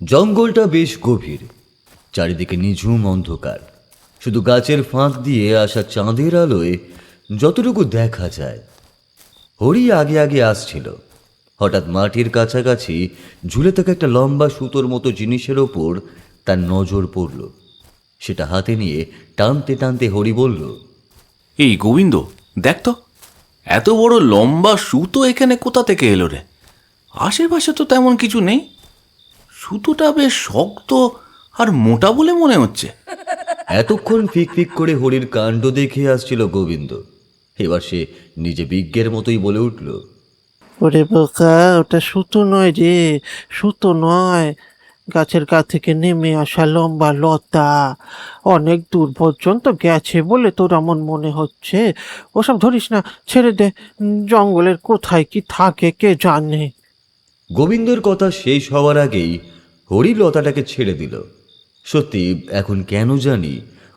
জঙ্গলটা বেশ গভীর, চারিদিকে নিঝুম অন্ধকার। শুধু গাছের ফাঁক দিয়ে আসা চাঁদের আলোয় যতটুকু দেখা যায়। হরি আগে আগে আসছিল। হঠাৎ মাটির কাছাকাছি ঝুলে থাকা একটা লম্বা সুতোর মতো জিনিসের ওপর তার নজর পড়ল। সেটা হাতে নিয়ে টানতে টানতে হরি বলল, এই গোবিন্দ, দেখ তো, এত বড় লম্বা সুতো এখানে কোথা থেকে এলো রে? আশেপাশে তো তেমন কিছু নেই। সুতোটা বেশ শক্ত আর মোটা বলে মনে হচ্ছে। এতক্ষণ ফিক ফিক করে হরির কাণ্ড দেখে আসছিল গোবিন্দ। এবার সে নিজে বিজ্ঞের মতোই বলে উঠল, ওরে বোকা, ওটা সুতো নয় রে, সুতো নয়। গাছের গা থেকে নেমে আসা লম্বা লতা, অনেক দূর পর্যন্ত গেছে বলে তোর এমন মনে হচ্ছে। ওসব ধরিস না, ছেড়ে দে। জঙ্গলের কোথায় কি থাকে কে জানে। গোবিন্দর কথা শেষ হওয়ার আগেই হরি লতাটাকে ছেড়ে দিল। সত্যি এখন কেন জানি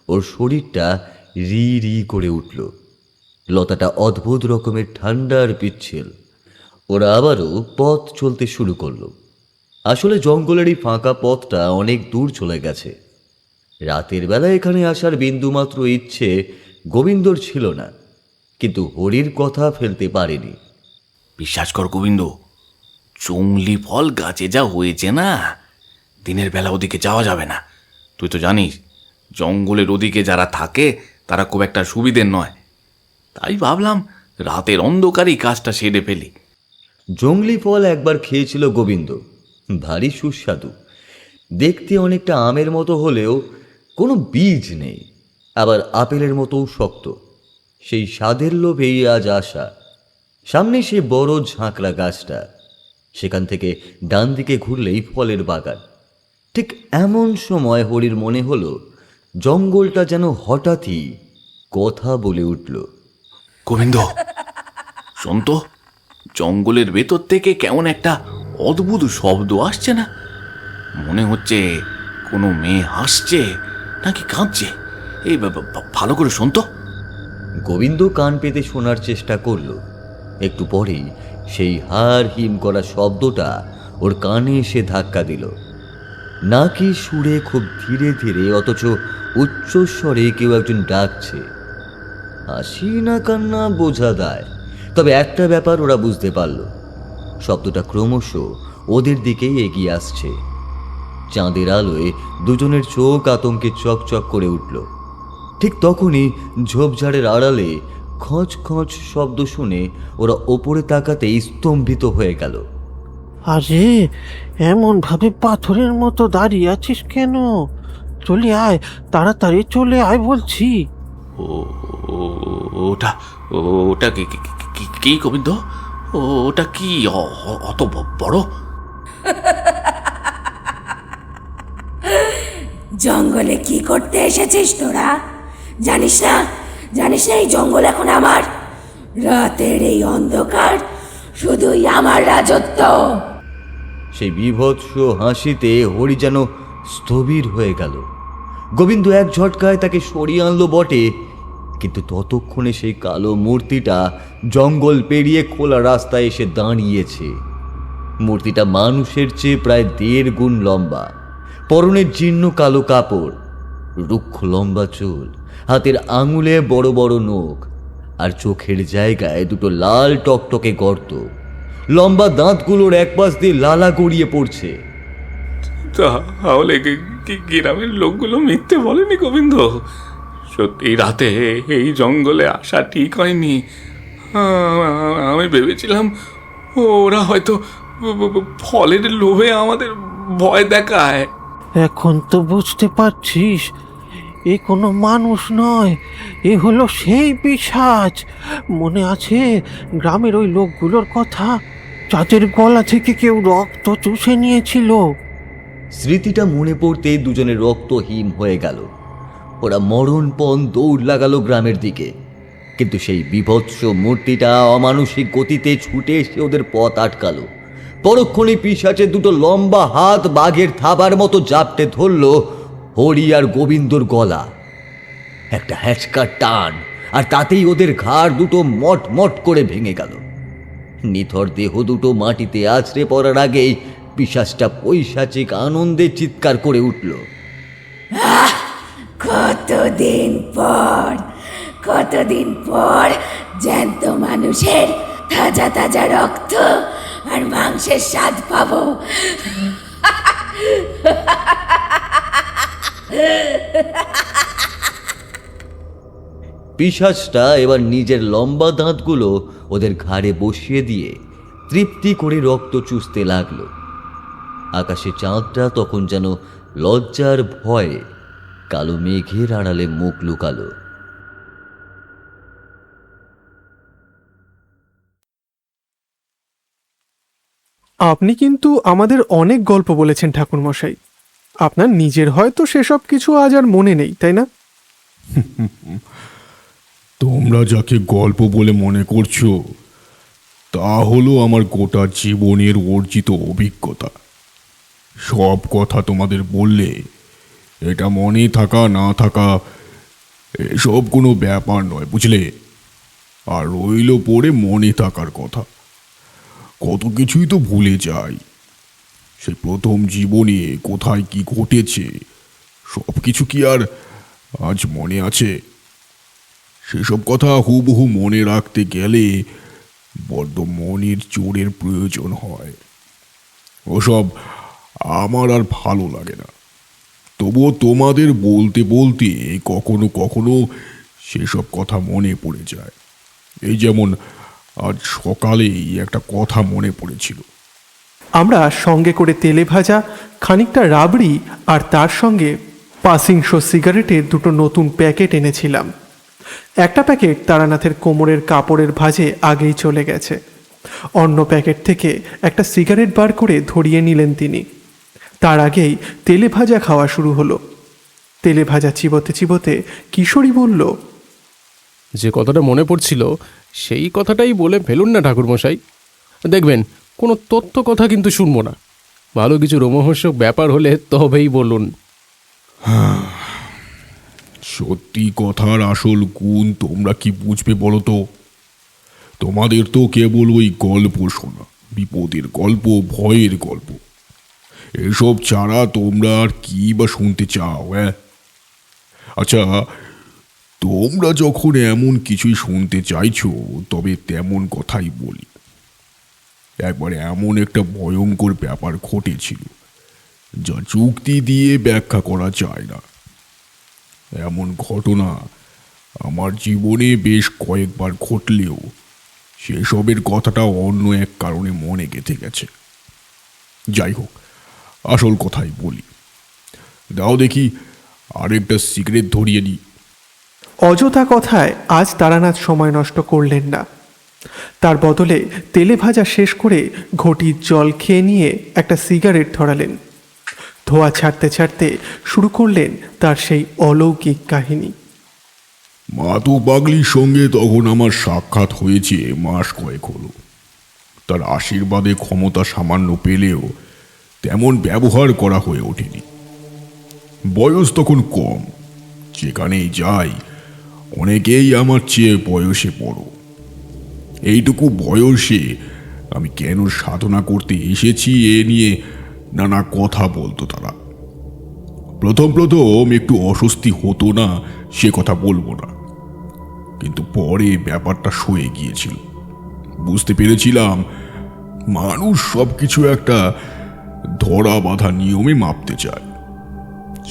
ওর শরীরটা রি রি করে উঠল। লতাটা অদ্ভুত রকমের ঠান্ডা আর পিচ্ছিল। ওরা আবারও পথ চলতে শুরু করলো। আসলে জঙ্গলের এই ফাঁকা পথটা অনেক দূর চলে গেছে। রাতের বেলা এখানে আসার বিন্দুমাত্র ইচ্ছে গোবিন্দর ছিল না, কিন্তু হরির কথা ফেলতে পারেনি। বিশ্বাস কর গোবিন্দ, জংলি ফল গাছে যা হয়েছে না, দিনের বেলা ওদিকে যাওয়া যাবে না। তুই তো জানিস, জঙ্গলের ওদিকে যারা থাকে তারা খুব একটা সুবিধের নয়। তাই ভাবলাম রাতের অন্ধকারেই কাজটা সেরে ফেলি। জংলি ফল একবার খেয়েছিল গোবিন্দ, ভারী সুস্বাদু। দেখতে অনেকটা আমের মতো হলেও কোনো বীজ নেই, আবার আপেলের মতোও শক্ত। সেই স্বাদের লোভেই আজ আসা। সামনে সে বড় ঝাঁকড়া গাছটা, সেখান থেকে ডান দিকে ঘুরলেই ফলের বাগান। ঠিক এমন সময় হরির মনে হলো জঙ্গলটা যেন হঠাৎই কথা বলে উঠল। গোবিন্দ, শোন তো, জঙ্গলের ভেতর থেকে কেমন একটা অদ্ভুত শব্দ আসছে না? মনে হচ্ছে কোনো মেয়ে হাসছে নাকি কাঁদছে। এই ভালো করে শোন তো। গোবিন্দ কান পেতে শোনার চেষ্টা করল। একটু পরেই সেই হাড় হিম করা শব্দটা ওর কানে এসে ধাক্কা দিল। নাকি সুরে খুব ধীরে ধীরে অথচ উচ্চস্বরে কেউ একজন ডাকছে। হাসি না কান্না বোঝা দায়, তবে একটা ব্যাপার ওরা বুঝতে পারল, শব্দটা ক্রমশ ওদের দিকেই এগিয়ে আসছে। চাঁদের আলোয় দুজনের চোখ আতঙ্কে চকচক করে উঠল। ঠিক তখনই ঝোপঝাড়ের আড়ালে খচ খচ শব্দ শুনে ওরা ওপরে তাকাতেই স্তম্ভিত হয়ে গেল। আরে, এমন ভাবে পাথরের মতো দাঁড়িয়ে আছিস কেন? চলে আয়, তাড়াতাড়ি চলে আয় বলছি। ওটা ওটা কি গোবিন্দ? ওটা কি অত বড়? জঙ্গলে কি করতে এসেছিস তোরা? জানিস না, জানিস না এই জঙ্গল এখন আমার? রাতের এই অন্ধকার শুধুই আমার রাজত্ব। সেই বীভৎস হাসিতে হরি যেন স্থবির হয়ে গেল। গোবিন্দ এক ঝটকায় তাকে সরিয়ে আনলো বটে, কিন্তু ততক্ষণে সেই কালো মূর্তিটা জঙ্গল পেরিয়ে খোলা রাস্তায় এসে দাঁড়িয়েছে। মূর্তিটা মানুষের চেয়ে প্রায় 1.5 গুণ লম্বা, পরনের জীর্ণ কালো কাপড়, রুক্ষ লম্বা চুল, হাতের আঙুলে বড় বড় নখ, আর চোখের জায়গায় দুটো লাল টকটকে গর্ত। লম্বা দাঁতগুলোর একপাশ দিয়ে লালা গড়িয়ে পড়ছে। তাহলে গ্রামের লোকগুলো মিথ্যে বলেনি গোবিন্দ? সত্যি রাতে এই জঙ্গলে আসা ঠিক হয়নি। আমি ভেবেছিলাম ওরা হয়তো ফলের লোভে আমাদের ভয় দেখায়। এখন তো বুঝতে পারছিস, এ কোনো মানুষ নয়, এ হলো সেই পিশাচ। মনে আছে গ্রামের ওই লোকগুলোর কথা, যাদের গলা থেকে কেউ রক্ত চুষে নিয়েছিল? স্মৃতিটা মনে পড়তেই দুজনের রক্ত হিম হয়ে গেল। ওরা মরণপণ দৌড় লাগালো গ্রামের দিকে, কিন্তু সেই বিভৎস মূর্তিটা অমানুষিক গতিতে ছুটে এসে ওদের পথ আটকালো। পরক্ষণে পিশাচের দুটো লম্বা হাত বাঘের থাবার মতো জাপটে ধরল হরি আর গোবিন্দর গলা। একটা হ্যাঁচকা টান, আর তাতেই ওদের ঘাড় দুটো মট মট করে ভেঙে গেল। নিথর দেহ দুটো মাটিতে আছড়ে পড়ার আগেই পিশাচটা পৈশাচিক আনন্দে চিৎকার করে উঠল। কতদিন পর জ্যান্ত মানুষের তাজা তাজা রক্ত আর মাংসের স্বাদ পাবো। পিশাচটা এবার নিজের লম্বা দাঁতগুলো ওদের ঘাড়ে বসিয়ে দিয়ে তৃপ্তি করে রক্ত চুষতে লাগলো। আকাশে চাঁদটা তখন যেন লজ্জার ভয়ে কালো মেঘের আড়ালে মুখ লুকালো। আপনি কিন্তু আমাদের অনেক গল্প বলেছেন ঠাকুরমশাই। আপনার নিজের হয়তো সেসব কিছু আজ আর মনে নেই, তাই না? তোমরা যাকে গল্প বলে মনে করছো তা হলো আমার গোটা জীবনের অর্জিত অভিজ্ঞতা। সব কথা তোমাদের বললে এটা মনে থাকা না থাকা এসব কোনো ব্যাপার নয়, বুঝলে? আর রইল পড়ে মনে থাকার কথা, কত কিছুই তো ভুলে যাই। সেই প্রথম জীবনে কোথায় কি ঘটেছে সব কিছু কি আর আজ মনে আছে? সেসব কথা হুবহু মনে রাখতে গেলে বড্ড মনের জোরের প্রয়োজন হয়। ওসব আমার আর ভালো লাগে না। তবুও তোমাদের বলতে বলতে কখনো কখনো সেসব কথা মনে পড়ে যায়। এই যেমন আজ সকালেই একটা কথা মনে পড়েছিল। আমরা সঙ্গে করে তেলে ভাজা খানিকটা রাবড়ি আর তার সঙ্গে পাসিংশো সিগারেটের দুটো নতুন প্যাকেট এনেছিলাম। একটা প্যাকেট তারানাথের কোমরের কাপড়ের ভাঁজে আগেই চলে গেছে। অন্য প্যাকেট থেকে একটা সিগারেট বার করে ধরিয়ে নিলেন তিনি। তার আগেই তেলে ভাজা খাওয়া শুরু হলো। তেলে ভাজা চিবোতে চিবোতে কিশোরী বলল, যে কথাটা মনে পড়ছিল সেই কথাটাই বলে ফেলুন না ঠাকুরমশাই। দেখবেন কোনো তথ্য কথা কিন্তু শুনবো না। ভালো কিছু রোমহর্ষক ব্যাপার হলে তবেই বলুন। সত্যি কথার আসল গুণ তোমরা কি বুঝবে বলো তো? তোমাদের তো কেবল ওই গল্প শোনা, বিপদের গল্প, ভয়ের গল্প। এসব ছাড়া তোমরা আর কি বা শুনতে চাও? আচ্ছা, তোমরা যখন এমন কিছুই শুনতে চাইছো তবে তেমন কথাই বলি। একবার এমন একটা ভয়ঙ্কর ব্যাপার ঘটেছিল যা যুক্তি দিয়ে ব্যাখ্যা করা যায় না। এমন ঘটনা আমার জীবনে বেশ কয়েকবার ঘটলেও সেসবের কথাটা অন্য এক কারণে মনে গেঁথে গেছে। যাই হোক, আসল কথাই বলি। দাও দেখি আরেকটা সিগারেট ধরিয়ে নিই। অযথা কথায় আজ তারানাথ সময় নষ্ট করলেন না। তার বদলে তেলে ভাজা শেষ করে ঘটির জল খেয়ে নিয়ে একটা সিগারেট ধরালেন। ধোঁয়া ছাড়তে ছাড়তে শুরু করলেন তার সেই অলৌকিক কাহিনী। মাতু পাগলির সঙ্গে তখন আমার সাক্ষাৎ হয়েছে মাস কয়েক হলো। তার আশীর্বাদে ক্ষমতা সামান্য পেলেও তেমন ব্যবহার করা হয়ে ওঠেনি। বয়স তখন কম, যেখানেই যাই অনেকেই আমার চেয়ে বয়সে বড়। এইটুকু বয়সে আমি কেন সাধনা করতে এসেছি এ নিয়ে নানা কথা বলতো তারা। প্রথম একটু অস্বস্তি হতো না, সে কথা বলবো না, কিন্তু পরে ব্যাপারটা সয়ে গিয়েছিল। বুঝতে পেরেছিলাম মানুষ সবকিছু একটা ধরা বাঁধা নিয়মে মাপতে চায়।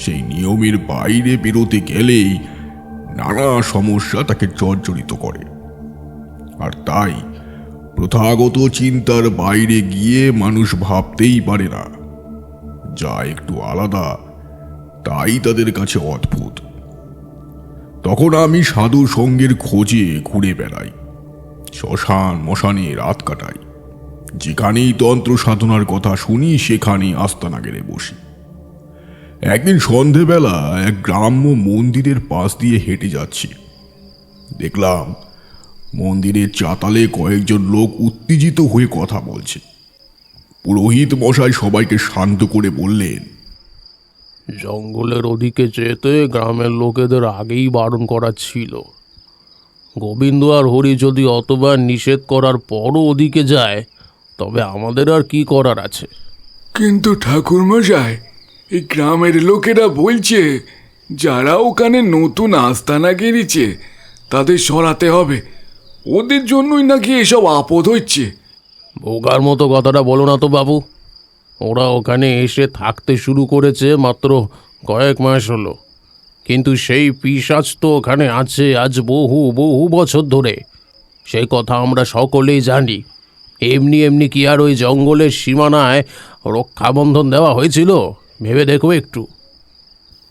সেই নিয়মের বাইরে বেরোতে গেলেই নানা সমস্যা তাকে জর্জরিত করে। আর তাই প্রথাগত চিন্তার বাইরে গিয়ে মানুষ ভাবতেই পারে না। যা একটু আলাদা তাই তাদের কাছে অদ্ভুত। তখন আমি সাধু সঙ্গের খোঁজে ঘুরে বেড়াই, শ্মশান মশানে রাত কাটাই। যেখানেই তন্ত্র সাধনার কথা শুনি সেখানেই আস্তানা গেড়ে বসি। একদিন সন্ধেবেলা এক গ্রাম্য মন্দিরের পাশ দিয়ে হেঁটে যাচ্ছি। দেখলাম মন্দিরের চাতালে কয়েকজন লোক উত্তেজিত হয়ে কথা বলছে। পুরোহিত মশাই সবাইকে শান্ত করে বললেন, জঙ্গলের ওদিকে যেতে গ্রামের লোকেদের আগেই বারণ করা ছিল। গোবিন্দ আর হরি যদি অতবার নিষেধ করার পরও ওদিকে যায় তবে আমাদের আর কি করার আছে? কিন্তু ঠাকুরমশাই, এই গ্রামের লোকেরা বলছে যারা ওখানে নতুন আস্তানা গেড়েছে তাদের সরাতে হবে। ওদের জন্যই নাকি এসব আপদ হচ্ছে। বোকার মতো কথাটা বলো না তো বাবু। ওরা ওখানে এসে থাকতে শুরু করেছে মাত্র কয়েক মাস হলো, কিন্তু সেই পিশাচ তো ওখানে আছে আজ বহু বহু বছর ধরে। সেই কথা আমরা সকলেই জানি। এমনি এমনি কি আর ওই জঙ্গলের সীমানায় রক্ষাবন্ধন দেওয়া হয়েছিল? ভেবে দেখো একটু।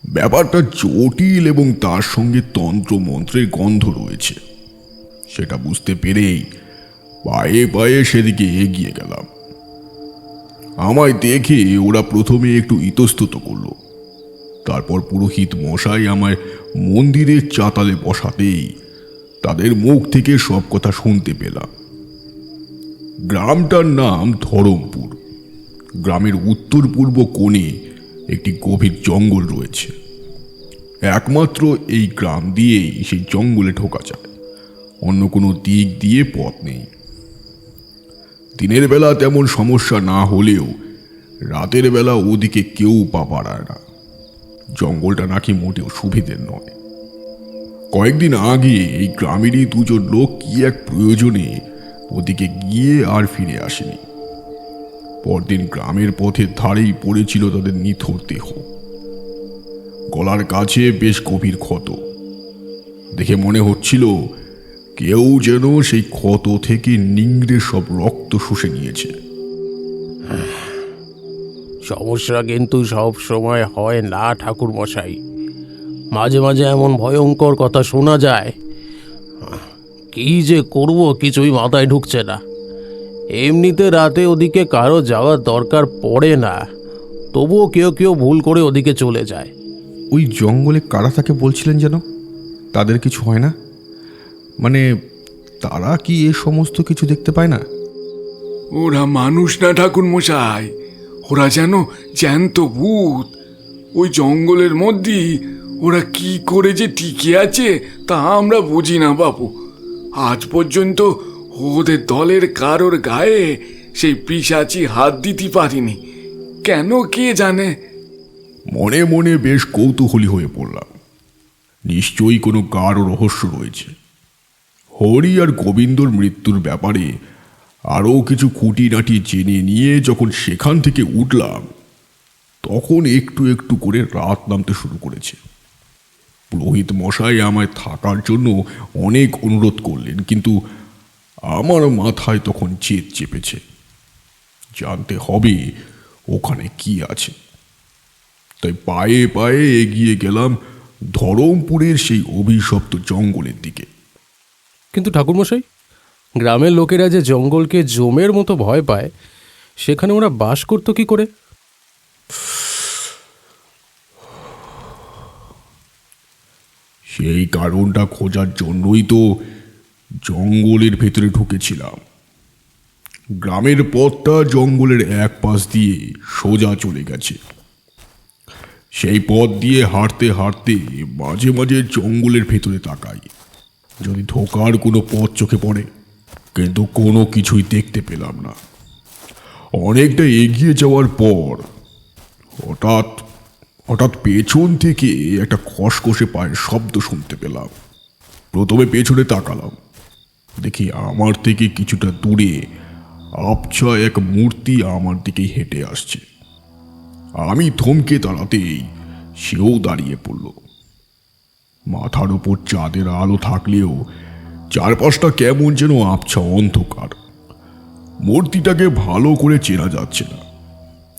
ব্যাপারটা জটিল এবং তার সঙ্গে তন্ত্র মন্ত্রের গন্ধ রয়েছে, সেটা বুঝতে পেরেই পায়ে পায়ে সেদিকে এগিয়ে গেলাম। আমায় দেখে ওরা প্রথমে একটু ইতস্তত করল, তারপর পুরোহিত মশাই আমায় মন্দিরের চাতালে বসাতেই তাদের মুখ থেকে সব কথা শুনতে পেলাম। গ্রামটার নাম ধরমপুর। গ্রামের উত্তর পূর্ব কোণে একটি গভীর জঙ্গল রয়েছে। একমাত্র এই গ্রাম দিয়েই সেই জঙ্গলে ঢোকা যায়, অন্য কোনো দিক দিয়ে পথ নেই। দিনের বেলা তেমন সমস্যা না হলেও রাতের বেলা ওদিকে কেউ পা বাড়ায় না। জঙ্গলটা নাকি মোটেও সুবিধের নয়। কয়েকদিন আগে এই গ্রামেরই দুজন লোক কি এক প্রয়োজনে ওদিকে গিয়ে আর ফিরে আসেনি। পরদিন গ্রামের পথের ধারেই পড়েছিল তাদের নিথর দেহ। গলার কাছে বেশ গভীর ক্ষত। দেখে মনে হচ্ছিল কেউ যেন সেই ক্ষত থেকে নিংড়ে সব রক্ত শুষে নিয়েছে। সমস্যা কিন্তু সব সময় হয় না ঠাকুর মশাই। মাঝে মাঝে এমন ভয়ঙ্কর কথা শোনা যায়, কি যে করব কিছুই মাথায় ঢুকছে না। এমনিতে রাতে ওদিকে কারো যাওয়ার দরকার পড়ে না, তবুও কেউ কেউ ভুল করে ওদিকে চলে যায়। ওই জঙ্গলে কারা তাকে বলছিলেন যেন? তাদের কিছু হয় না? মানে তারা কি এ সমস্ত কিছু দেখতে পায় না? ওরা মানুষ না ঠাকুরমশাই, ওরা যেন জ্যান্ত ভূত। ওই জঙ্গলের মধ্যেই ওরা কি করে যে টিকে আছে তা আমরা বুঝি না বাবু। আজ পর্যন্ত ওদের দলের কারোর গায়ে সেই পিশাচি হাত দিতে পারিনি, কেন কে জানে। মনে মনে বেশ কৌতূহলী হয়ে পড়লাম। নিশ্চয়ই কোনো গাঢ় রহস্য রয়েছে। হরি আর গোবিন্দর মৃত্যুর ব্যাপারে আরও কিছু খুঁটিনাটি জেনে নিয়ে যখন সেখান থেকে উঠলাম, তখন একটু একটু করে রাত নামতে শুরু করেছে। পুরোহিত মশাই আমায় থাকার জন্য অনেক অনুরোধ করলেন, কিন্তু আমার মাথায় তখন জেদ চেপেছে। জানতে হবে ওখানে কি আছে। তাই পায়ে পায়ে এগিয়ে গেলাম ধরমপুরের সেই অভিশপ্ত জঙ্গলের দিকে। কিন্তু ঠাকুরমশাই, গ্রামের লোকেরা যে জঙ্গলকে জমের মতো ভয় পায়, সেখানে ওরা বাস করতো কি করে? সেই কারণটা খোঁজার জন্যই তো জঙ্গলের ভেতরে ঢুকেছিলাম। গ্রামের পথটা জঙ্গলের এক পাশ দিয়ে সোজা চলে গেছে। সেই পথ দিয়ে হাঁটতে হাঁটতে মাঝে মাঝে জঙ্গলের ভেতরে তাকাই, যদি ঢোকার কোনো পথ চোখে পড়ে, কিন্তু কোনো কিছুই দেখতে পেলাম না। অনেকটা এগিয়ে যাওয়ার পর হঠাৎ হঠাৎ পেছন থেকে একটা খসখসে পায়ের শব্দ শুনতে পেলাম। প্রথমে পেছনে তাকালাম, দেখি আমার থেকে কিছুটা দূরে আবছা এক মূর্তি আমার দিকেই হেঁটে আসছে। আমি থমকে দাঁড়াতেই সেও দাঁড়িয়ে পড়ল। মাথার উপর চাঁদের আলো থাকলেও চারপাশটা কেমন যেন আবছা অন্ধকার। মূর্তিটাকে ভালো করে চেনা যাচ্ছে না।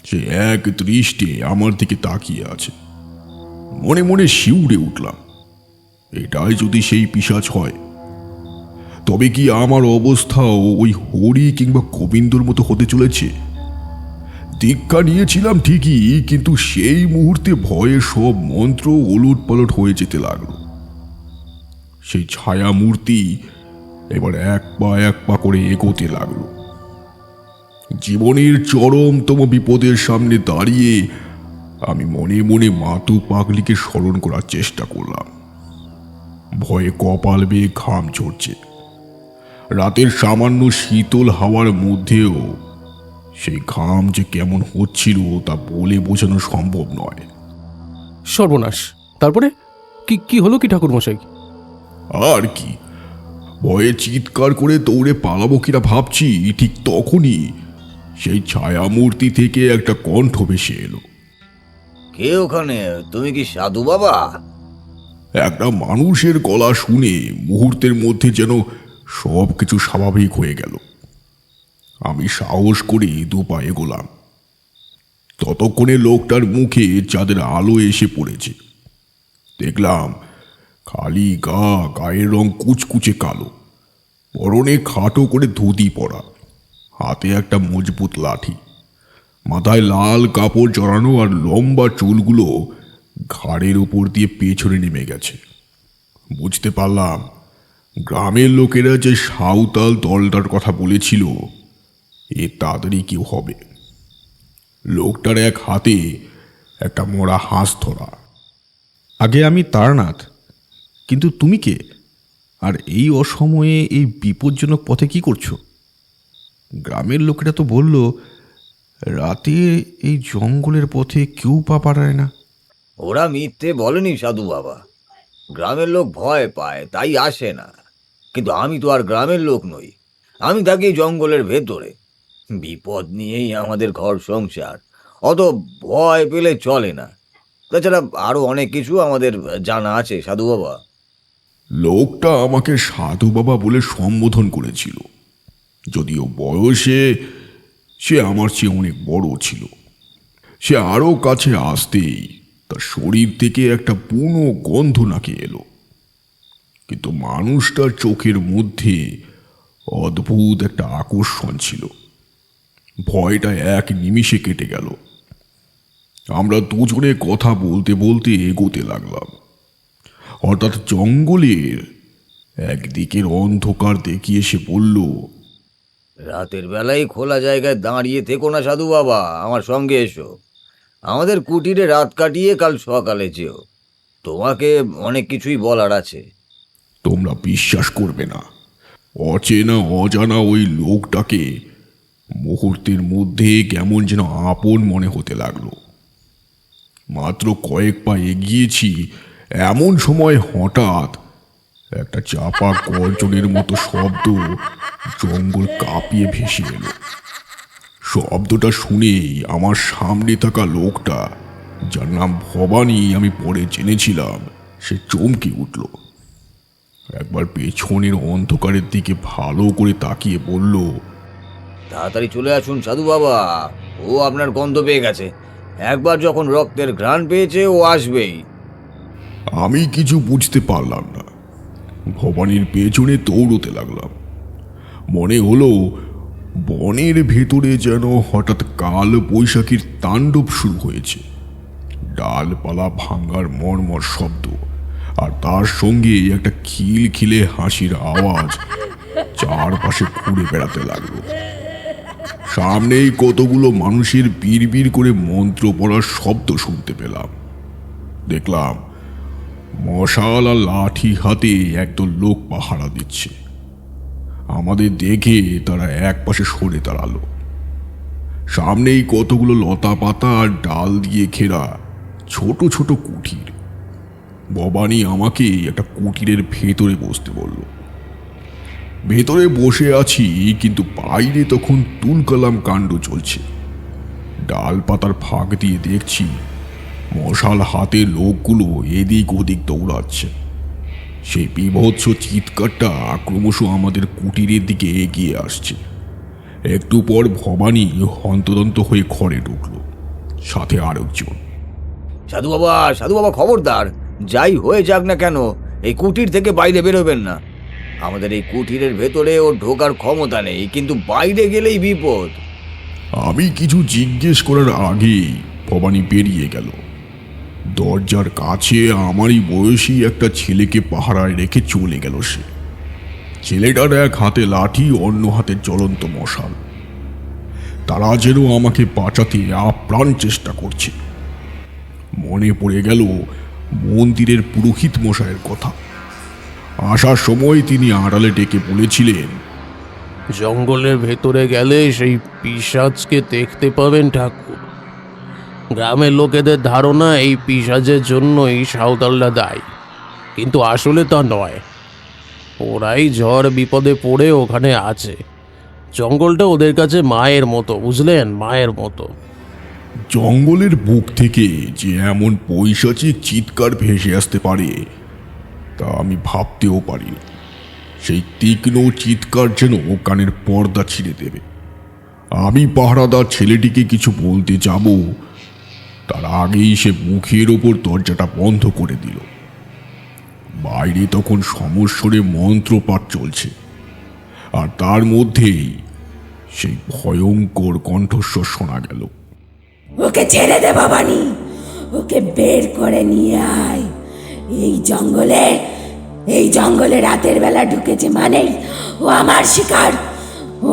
সে এক দৃষ্টে আমার দিকে তাকিয়ে আছে। মনে মনে শিউরে উঠলাম, এটাই যদি সেই পিশাচ হয়, তবে কি আমার অবস্থাও ওই হরি কিংবা গোবিন্দর মতো হতে চলেছে? দীক্ষা নিয়েছিলাম ঠিকই, কিন্তু সেই মুহূর্তে ভয়ে সব মন্ত্র ওলট পালট হয়ে যেতে লাগলো। সেই ছায়া মূর্তি এবার এক পা করে এগোতে লাগলো। জীবনের চরমতম বিপদের সামনে দাঁড়িয়ে আমি মনে মনে মাতু পাগলিকে স্মরণ করার চেষ্টা করলাম। ভয়ে কপাল বেয়ে ঘাম ঝরছে। রাতের সামান্য শীতল হাওয়ার মধ্যেও সেই ঘাম যে কেমন হচ্ছিল তা বলে বোঝানো সম্ভব নয়। সর্বনাশ! তারপরে কি কি হলো কি ঠাকুরমশাই? আর কি, ভয়ে চিৎকার করে দৌড়ে পালাবো কিনা ভাবছি, ঠিক তখনই সেই ছায়ামূর্তি থেকে একটা কণ্ঠ ভেসে এলো। কে ওখানে? তুমি কি সাধু বাবা? একটা মানুষের গলা শুনে মুহূর্তের মধ্যে যেন সব কিছু স্বাভাবিক হয়ে গেল। আমি সাহস করে দুপা এগোলাম। ততক্ষণে লোকটার মুখে চাঁদের আলো এসে পড়েছে। দেখলাম খালি গায়ের রং কুচকুচে কালো, পরনে খাটো করে ধুতি পরা, হাতে একটা মজবুত লাঠি, মাথায় লাল কাপড় জড়ানো, আর লম্বা চুলগুলো ঘাড়ের উপর দিয়ে পেছনে নেমে গেছে। বুঝতে পারলাম গ্রামের লোকেরা যে সাঁওতাল দলটার কথা বলেছিল এ তাদেরই কেউ হবে। লোকটার এক হাতে একটা মরা হাঁস ধরা। আগে আমি তারানাথ, কিন্তু তুমি কে? আর এই অসময়ে এই বিপজ্জনক পথে কি করছো? গ্রামের লোকেরা তো বলল রাতে এই জঙ্গলের পথে কেউ পা বাড়ায় না। ওরা মিথ্যে বলেনি সাধু বাবা, গ্রামের লোক ভয় পায় তাই আসে না। কিন্তু আমি তো আর গ্রামের লোক নই, আমি থাকি জঙ্গলের ভেতরে। বিপদ নিয়েই আমাদের ঘর সংসার, অত ভয় পেলে চলে না। তাছাড়া আরো অনেক কিছু আমাদের জানা আছে সাধু বাবা। লোকটা আমাকে সাধু বাবা বলে সম্বোধন করেছিল, যদিও বয়সে সে আমার চেয়ে অনেক বড় ছিল। সে আরও কাছে আসতেই তার শরীর থেকে একটা বুনো গন্ধ নাকে এলো। কিন্তু মানুষটার চোখের মধ্যে অদ্ভুত একটা আকর্ষণ ছিল। ভয়টা এক নিমিষে কেটে গেল। আমরা দুজনে কথা বলতে বলতে এগোতে লাগলাম। হঠাৎ জঙ্গলের একদিকের অন্ধকার দেখিয়ে সে বলল, রাতের বেলায় খোলা জায়গায় দাঁড়িয়ে থেকো না সাধু বাবা, আমার সঙ্গে এসো। আমাদের কুটিরে রাত কাটিয়ে কাল সকালে যেও, তোমাকে অনেক কিছুই বলার আছে। তোমরা বিশ্বাস করবে না, অচেনা অজানা ওই লোকটাকে মুহূর্তের মধ্যে কেমন যেন আপন মনে হতে লাগলো। মাত্র কয়েক পা এগিয়েছি, এমন সময় হঠাৎ একটা চাপা গর্জনের মতো শব্দ জঙ্গল কাঁপিয়ে ভেসে এলো। শব্দটা শুনেই আমার সামনে থাকা লোকটা, যার নাম ভবানী আমি পরে জেনেছিলাম, সে চমকে উঠল। একবার পেছনের অন্ধকারের দিকে ভালো করে তাকিয়ে বলল, তাড়াতাড়ি চলে আসুন সাধু বাবা, ও আপনার গন্ধ পেয়ে গেছে। একবার যখন রক্তের ঘ্রাণ পেয়েছে ও আসবেই। আমি কিছু বুঝতে পারলাম না। ভবানীর পেছনে দৌড়তে লাগলাম। মনে হলো বনের ভেতরে যেন হঠাৎ কাল বৈশাখীর তাণ্ডব শুরু হয়েছে। ডালপালা ভাঙার মর্মর শব্দ, আর তার সঙ্গে একটা খিলখিলে হাসির আওয়াজ চারপাশে ঘুরে বেড়াতে লাগলো। সামনেই কতগুলো মানুষের বিড়বিড় করে মন্ত্র পড়ার শব্দ শুনতে পেলাম। দেখলাম মশাল আর লাঠি হাতে একদল লোক পাহারা দিচ্ছে। আমাদের দেখে তারা একপাশে সরে দাঁড়ালো। সামনেই কতগুলো লতা পাতা আর ডাল দিয়ে ঘেরা ছোট ছোট কুঠির। ভবানী আমাকে একটা কুটিরের ভেতরে বসতে বলল। ভেতরে বসে আছি, কিন্তু বাইরে তখন তুলকালাম কাণ্ড চলছে। ডাল পাতার ফাঁক দিয়ে দেখছি মশাল হাতে লোকগুলো এদিক ওদিক দৌড়াচ্ছে। সেই বীভৎস চিৎকারটা ক্রমশ আমাদের কুটিরের দিকে এগিয়ে আসছে। একটু পর ভবানী হন্তদন্ত হয়ে ঘরে ঢুকলো, সাথে আরেকজন। সাধু বাবা খবরদার, যাই হয়ে যাক না কেন এই কুটির থেকে বাইরে বেরোবেন না। আমাদের এই কুটিরের ভেতরে ওর ঢোকার ক্ষমতা নেই, কিন্তু বাইরে গেলেই বিপদ। আমি কিছু জিজ্ঞেস করার আগেই ভবানী বেরিয়ে গেল। দরজার কাছে আমারই বয়সী একটা ছেলেকে পাহারায় রেখে চলে গেল সে। ছেলেটার এক হাতে লাঠি, অন্য হাতে জ্বলন্ত মশাল। তারা যেন আমাকে বাঁচাতে আপ্রাণ চেষ্টা করছে। মনে পড়ে গেল মন্দিরের পুরোহিত মশাইয়ের কথা। আসার সময় তিনি আড়ালে ডেকে বলেছিলেন, জঙ্গলের ভেতরে গেলে সেই পিশাচকে দেখতে পাবেন ঠাকুর। গ্রামের লোকেদের ধারণা এই পিশাচের জন্যই সাঁওতালরা দায়ী, কিন্তু আসলে তা নয়। ওরাই ঝড় বিপদে পড়ে ওখানে আছে। জঙ্গলটা ওদের কাছে মায়ের মতো, বুঝলেন, মায়ের মতো। জঙ্গলের বুক থেকে যে এমন পৈশাচিক চিৎকার ভেসে আসতে পারে তা আমি ভাবতেও পারিনি। সেই তীক্ষ্ণ চিৎকার যেন কানের পর্দা ছিঁড়ে দেবে। আমি পাহারাদার ছেলেটিকে কিছু বলতে যাব, তার আগেই সে মুখের ওপর দরজাটা বন্ধ করে দিল। বাইরে তখন সমস্বরে মন্ত্রপাঠ চলছে, আর তার মধ্যেই সেই ভয়ঙ্কর কণ্ঠস্বর শোনা গেল। ওকে ছেড়ে দে ভবানী, ওকে বের করে নিয়ে আয়। এই জঙ্গলে রাতের বেলা ঢুকেছে মানেই ও আমার শিকার।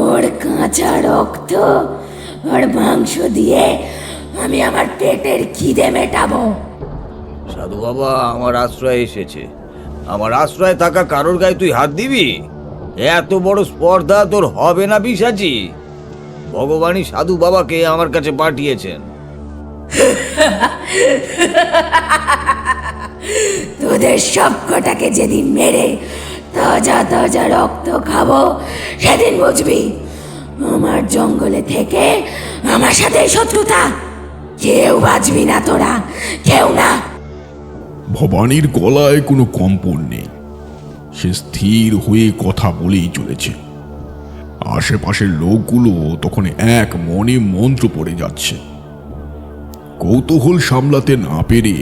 ওর কাঁচা রক্ত আর মাংস দিয়ে আমি আমার পেটের খিদে মেটাবো। সাধু বাবা আমার আশ্রয়ে এসেছে, আমার আশ্রয়ে থাকা কারোর গায়ে তুই হাত দিবি? এত বড় স্পর্ধা তোর হবে না পিশাচি। ভগবানই সাধু বাবাকে আমার কাছে পাঠিয়েছেন। তোদের সবকটাকে যেদিন মেরে তাজা তাজা রক্ত খাবো সেদিন বুঝবি আমার জঙ্গলে থেকে আমার সাথে শত্রুতা। কেউ বাঁচবি না তোরা, কেউ না। ভবানীর গলায় কোনো কম্পন নেই, সে স্থির হয়ে কথা বলেই চলেছে। আশেপাশের লোকগুলো তখন এক মনে মন্ত্র পড়ে যাচ্ছে। কৌতূহল সামলাতে না পেরে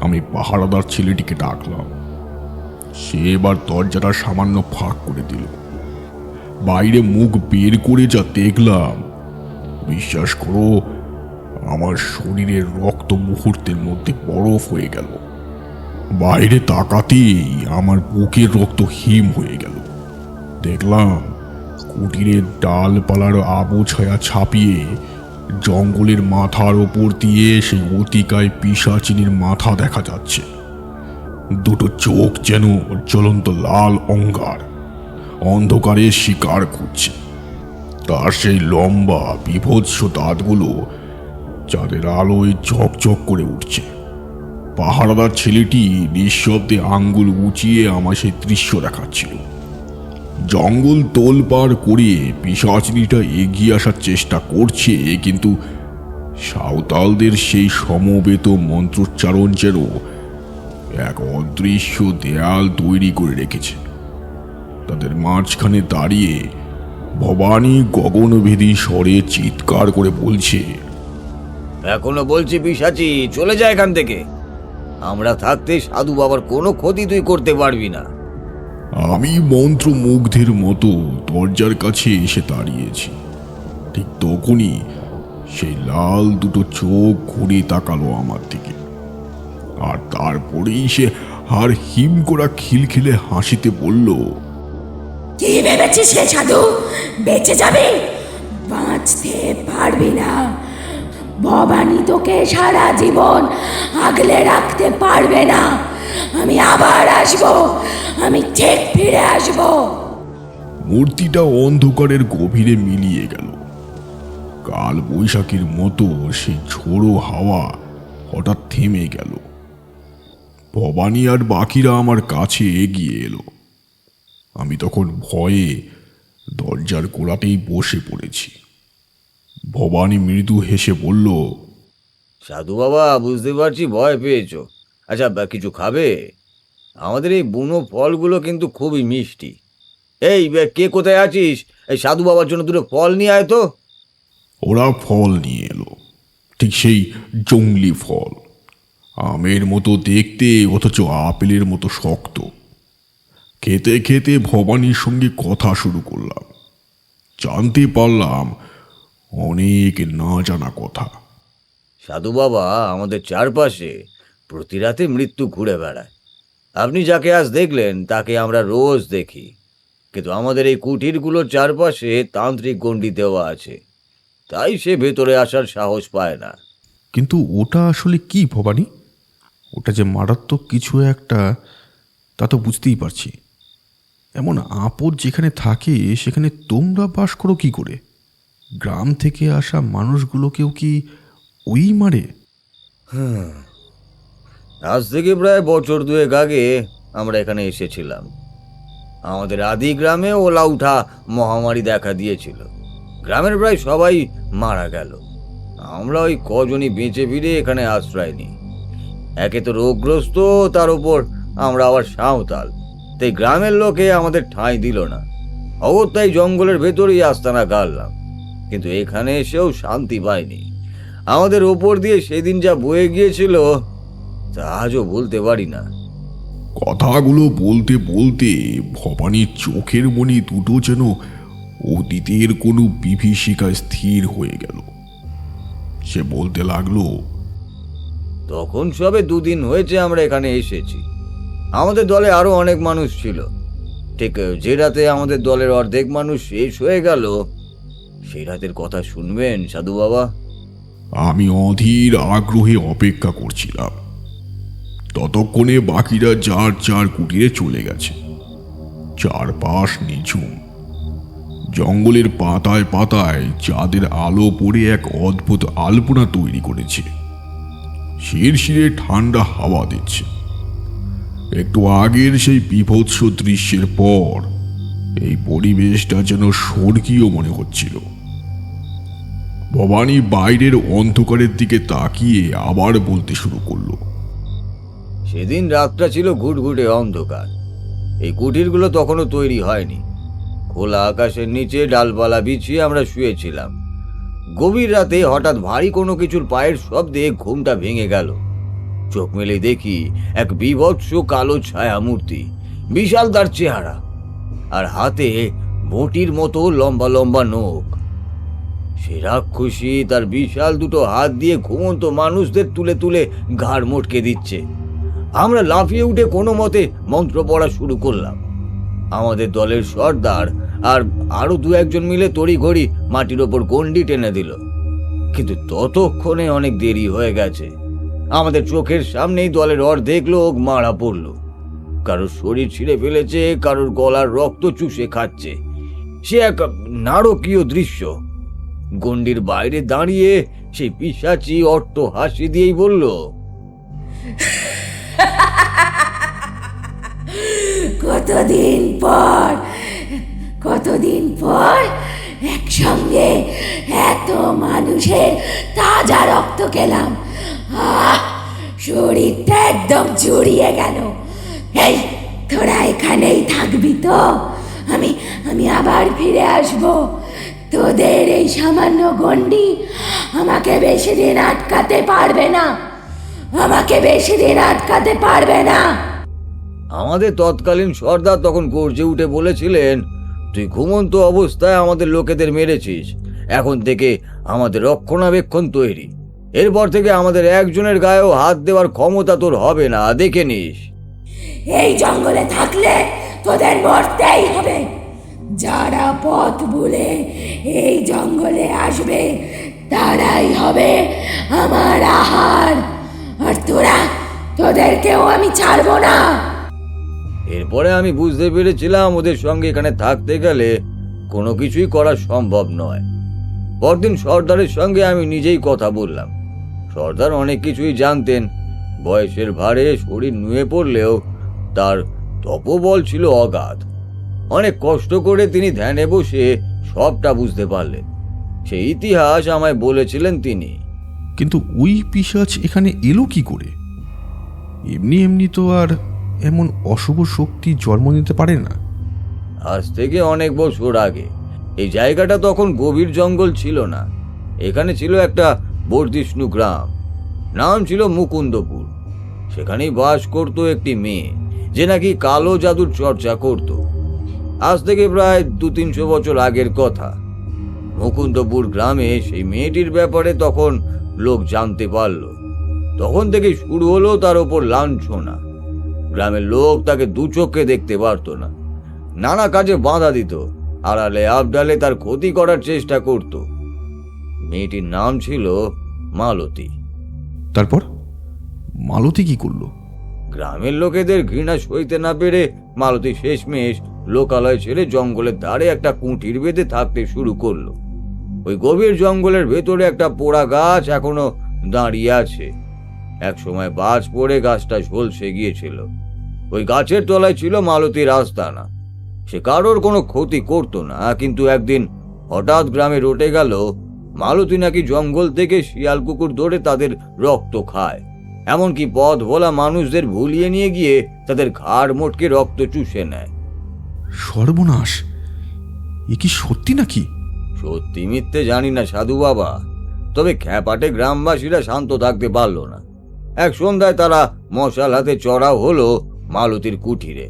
আমি পাহারাদার ছেলেটিকে ডাকলাম। সে এবার দরজাটা সামান্য ফাঁক করে দিল। বাইরে মুখ বের করে যা দেখলাম, বিশ্বাস করো আমার শরীরের রক্ত মুহূর্তের মধ্যে বরফ হয়ে গেল। বাইরে তাকাতেই আমার বুকের রক্ত হিম হয়ে গেল। দেখলাম কুটিরের ডালপালার আবছায়া ছাপিয়ে জঙ্গলের মাথার ওপর দিয়ে সেই অতিকায় পিশাচিনীর মাথা দেখা যাচ্ছে। দুটো চোখ যেন জ্বলন্ত লাল অঙ্গার, অন্ধকারে শিকার খুঁজছে। তার সেই লম্বা বিভৎস দাঁতগুলো চাঁদের আলোয় ঝকঝক করে উঠছে। পাহারাদার ছেলেটি নিঃশব্দে আঙ্গুল উঁচিয়ে আমায় সেই দৃশ্য দেখাচ্ছিল। জঙ্গল তোলপাড় করে পিশাচিনীটা এগিয়ে আসার চেষ্টা করছে, কিন্তু সাঁওতালদের সেই সমবেত মন্ত্রোচ্চারণ যেন এক অদৃশ্য দেয়াল তৈরি করে রেখেছে। তাদের মাঝখানে দাঁড়িয়ে ভবানী গগনভেদী স্বরে চিৎকার করে বলছে, এখনো বলছি পিশাচি, চলে যায় এখান থেকে। আমরা থাকতে সাধু বাবার কোনো ক্ষতি তুই করতে পারবি না। আমি মন্ত্রমুগ্ধের মতো দরজার কাছে এসে দাঁড়িয়েছি। ঠিক তখনই সেই লাল দুটো চোখ ঘুরে তাকালো আমার দিকে, আর তারপরেই সে আর হিম করা খিলখিলে হাসিতে বলল, কি ভেবেছিস রে সাধু, বেঁচে যাবে? বাঁচতে পারবি না। ভবানী তোকে সারা জীবন আগলে রাখতে পারবে না। আমি আবার আসবো, আমি ঠিক ফিরে আসবো। মূর্তিটা অন্ধকারের গভীরে মিলিয়ে গেল। কাল বৈশাখীর মতো সেই ঝোড়ো হাওয়া হঠাৎ থেমে গেল। ভবানী আর বাকিরা আমার কাছে এগিয়ে এলো। আমি তখন ভয়ে দরজার গোড়াতেই বসে পড়েছি। ভবানী মৃদু হেসে বলল, সাধু বাবা বুঝতে পারছি ভয় পেয়েছো। আচ্ছা কিছু খাবে? আমাদের এই বুনো ফলগুলো কিন্তু খুবই মিষ্টি। এই কে কোথায় আছিস? এই সাধু বাবার জন্য দুটো ফল নিয়ে আয় তো। ওরা ফল নিয়ে এলো, ঠিক সেই জংলি ফল, আমের মতো দেখতে অথচ আপেলের মতো শক্ত। খেতে খেতে ভবানীর সঙ্গে কথা শুরু করলাম। জানতে পারলাম অনেক না জানা কথা। সাধু বাবা আমাদের চারপাশে প্রতি রাতে মৃত্যু ঘুরে বেড়ায়। আপনি যাকে আজ দেখলেন তাকে আমরা রোজ দেখি, কিন্তু আমাদের এই কুটিরগুলোর চারপাশে তান্ত্রিক গণ্ডি দেওয়া আছে, তাই সে ভেতরে আসার সাহস পায় না। কিন্তু ওটা আসলে কি ভবানী? ওটা যে মারাত্মক কিছু একটা, তা তো বুঝতেই পারছি। এমন আপদ যেখানে থাকে সেখানে তোমরা বাস করো কি করে? গ্রাম থেকে আসা মানুষগুলোকেও কি ওই মারে? আজ থেকে প্রায় বছর দুয়েক আগে আমরা এখানে এসেছিলাম। আমাদের আদি গ্রামে ওলা উঠা মহামারী দেখা দিয়েছিল। গ্রামের প্রায় সবাই মারা গেল। আমরা ওই কজনই বেঁচে ফিরে এখানে আশ্রয় নিই। একে তো রোগগ্রস্ত, তার উপর আমরা আবার সাঁওতাল, তাই গ্রামের লোকে আমাদের ঠাঁই দিল না। অগত্যাই জঙ্গলের ভেতরেই আস্তানা গাড়লাম, কিন্তু এখানে এসেও শান্তি পাইনি। আমাদের ওপর দিয়ে সেদিন যা বয়ে গিয়েছিল তা আজও বলতে পারি না। কথাগুলো বলতে বলতে ভবানীর চোখের মণি দুটো যেন অতীতের কোনো বিভীষিকায় স্থির হয়ে গেল। সে বলতে লাগলো, তখন সবে দুদিন হয়েছে আমরা এখানে এসেছি। আমাদের দলে আরো অনেক মানুষ ছিল। ঠিক যে রাতে আমাদের দলের অর্ধেক মানুষ শেষ হয়ে গেল, সেই রাতের কথা শুনবেন সাধু বাবা? আমি অধীর আগ্রহে অপেক্ষা করছিলাম। ততক্ষণে বাকিরা যার যার কুটিরে চলে গেছে। চারপাশ নিঝুম। জঙ্গলের পাতায় পাতায় চাঁদের আলো পড়ে এক অদ্ভুত আলপনা তৈরি করেছে। শিরশিরে ঠান্ডা হাওয়া দিচ্ছে। একটু আগের সেই বীভৎস দৃশ্যের পর এই পরিবেশটা যেন স্বর্গীয় মনে হচ্ছিল। ভবানী বাইরের অন্ধকারের দিকে তাকিয়ে আবার বলতে শুরু করলো, সেদিন রাতটা ছিল ঘুটঘুটে অন্ধকার। এই কুটিরগুলো তখনও তৈরি হয়নি। খোলা আকাশের নিচে ডালপালা বিছিয়ে আমরা শুয়েছিলাম। গভীর রাতে হঠাৎ ভারী কোনো কিছুর পায়ের শব্দে ঘুমটা ভেঙে গেল। চোখ মেলে দেখি এক বীভৎস কালো ছায়া মূর্তি, বিশাল তার চেহারা, আর হাতে বটির মতো লম্বা লম্বা নখ। সে রাক্ষসী তার বিশাল দুটো হাত দিয়ে ঘুমন্ত মানুষদের তুলে তুলে ঘাড় মোটকে দিচ্ছে। আমরা লাফিয়ে উঠে কোনো মতে মন্ত্র পড়া শুরু করলাম। আমাদের দলের সর্দার আর আরো দু একজন মিলে তড়িঘড়ি মাটির ওপর গন্ডি টেনে দিল, কিন্তু ততক্ষণে অনেক দেরি হয়ে গেছে। আমাদের চোখের সামনেই দলের অর্ধেক লোক মারা পড়ল। কারোর শরীর ছিঁড়ে ফেলেছে, কারোর গলার রক্ত চুষে খাচ্ছে। সে এক নারকীয় দৃশ্য। গন্ডির বাইরে দাঁড়িয়ে সেই পিশাচি অট্ট হাসি দিয়েই বলল, কতদিন পর একসঙ্গে এত মানুষের তাজা রক্ত খেলাম। শরীরটা একদম জুড়িয়ে গেল। এই তোরা এখানেই থাকবি তো? আমি আবার ফিরে আসব। তোদের এই সামান্য গন্ডি আমাকে বেশি দিন আটকাতে পারবে না। আমাদের তৎকালীন সর্দার তখন গর্জে উঠে বলেছিলেন, তুই ঘুমন্ত অবস্থায় আমাদের লোকেদের মেরেছিস। এখন থেকে আমাদের রক্ষণাবেক্ষণ তৈরি। এরপর থেকে আমাদের একজনের গায়েও হাত দেওয়ার ক্ষমতা তোর হবে না, দেখে নিস। এই জঙ্গলে থাকলে তোদের মরতেই হবে। যারা পথ ভুলে এই জঙ্গলে আসবে তারাই হবে আমার আহার। আর তোদেরকেও আমি ছাড়বো না। এরপরে আমি বুঝতে পেরেছিলাম ওদের সঙ্গে এখানে থাকতে গেলে কোনো কিছুই করা সম্ভব নয়। পরদিন সর্দারের সঙ্গে আমি নিজেই কথা বললাম। সর্দার অনেক কিছুই জানতেন। বয়সের ভারে শরীর নুয়ে পড়লেও তার তপবল ছিল অগাধ। অনেক কষ্ট করে তিনি ধ্যানে বসে সবটা বুঝতে পারলেন। সেই ইতিহাস আমায় বলেছিলেন তিনি। কিন্তু ওই পিশাচ এখানে এলো কি করে? এমনি এমনি তো আর এমন অশুভ শক্তি জন্ম নিতে পারে না। আজ থেকে অনেক বছর আগে এই জায়গাটা তখন গভীর জঙ্গল ছিল না। এখানে ছিল একটা বর্ধিষ্ণু গ্রাম, নাম ছিল মুকুন্দপুর। সেখানেই বাস করত একটি মেয়ে, যে নাকি কালো জাদুর চর্চা করত। আজ থেকে প্রায় 200-300 বছর আগের কথা। মুকুন্দপুর গ্রামে সেই মেয়েটির ব্যাপারে তখন লোক জানতে পারল। তখন থেকে শুরু হলো তার ওপর লাঞ্ছনা। গ্রামের লোক তাকে দু চোখে দেখতে পারত না। নানা কাজে বাধা দিত, আড়ালে আবডালে তার ক্ষতি করার চেষ্টা করত। মেয়েটির নাম ছিল মালতী। তারপর মালতী কি করলো? গ্রামের লোকেদের ঘৃণা সইতে না পেরে মালতী শেষমেশ লোকালয় ছেড়ে জঙ্গলের ধারে একটা কুটির বেঁধে থাকতে শুরু করলো। ওই গভীর জঙ্গলের ভেতরে একটা পোড়া গাছ এখনো দাঁড়িয়ে আছে। এক সময় বাজ পড়ে গাছটা ঝলসে গিয়েছিল। ওই গাছের তলায় ছিল মালতীর আস্তানা। সে কারোর কোনো ক্ষতি করতো না, কিন্তু একদিন হঠাৎ গ্রামে রটে গেল মালতী নাকি জঙ্গল থেকে শিয়াল কুকুর ধরে তাদের রক্ত খায়, এমনকি পথ ভোলা মানুষদের ভুলিয়ে নিয়ে গিয়ে তাদের ঘাড় মোটকে রক্ত চুষে নেয়। সর্বনাশ! এ কি সত্যি নাকি? সত্যি মিথ্যে জানি না সাধু বাবা, তবে খ্যাপাটে গ্রামবাসীরা শান্ত থাকতে পারল না। এক সন্ধ্যায় তারা মশাল হাতে চড়াও হলো মালতীর কুঠিরে।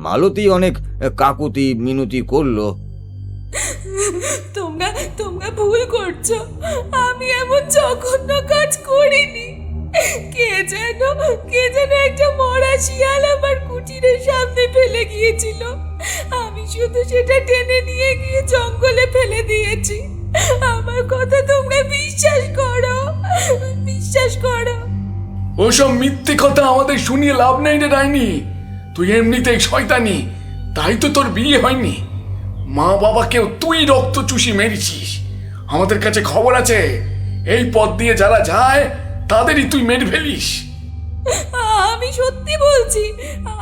মালতী অনেক কাকুতি মিনতি করলো। তোমরা তোমরা ভুল করছো, আমি এমন জঘন্য কাজ করিনি। কে যেন একটা মরা শিয়াল আমার কুটিরের সামনে ফেলে গিয়েছিল। আমি শুধু সেটা টেনে নিয়ে গিয়ে জঙ্গলে ফেলে দিয়েছি। আমার কথা তোমরা বিশ্বাস করো। ওসব মিথ্যে কথা আমাদের শুনিয়ে লাভ নেই রে ডাইনি। তুই এমনিতেই শয়তানি, তাই তো তোর বিয়ে হয়নি। মা বাবাকেও তুই রক্ত চুষি মেরেছিস। আমাদের কাছে খবর আছে, এই পথ দিয়ে যারা যায় তাদেরই তুই মেরে ফেলিস। আমি সত্যি বলছি,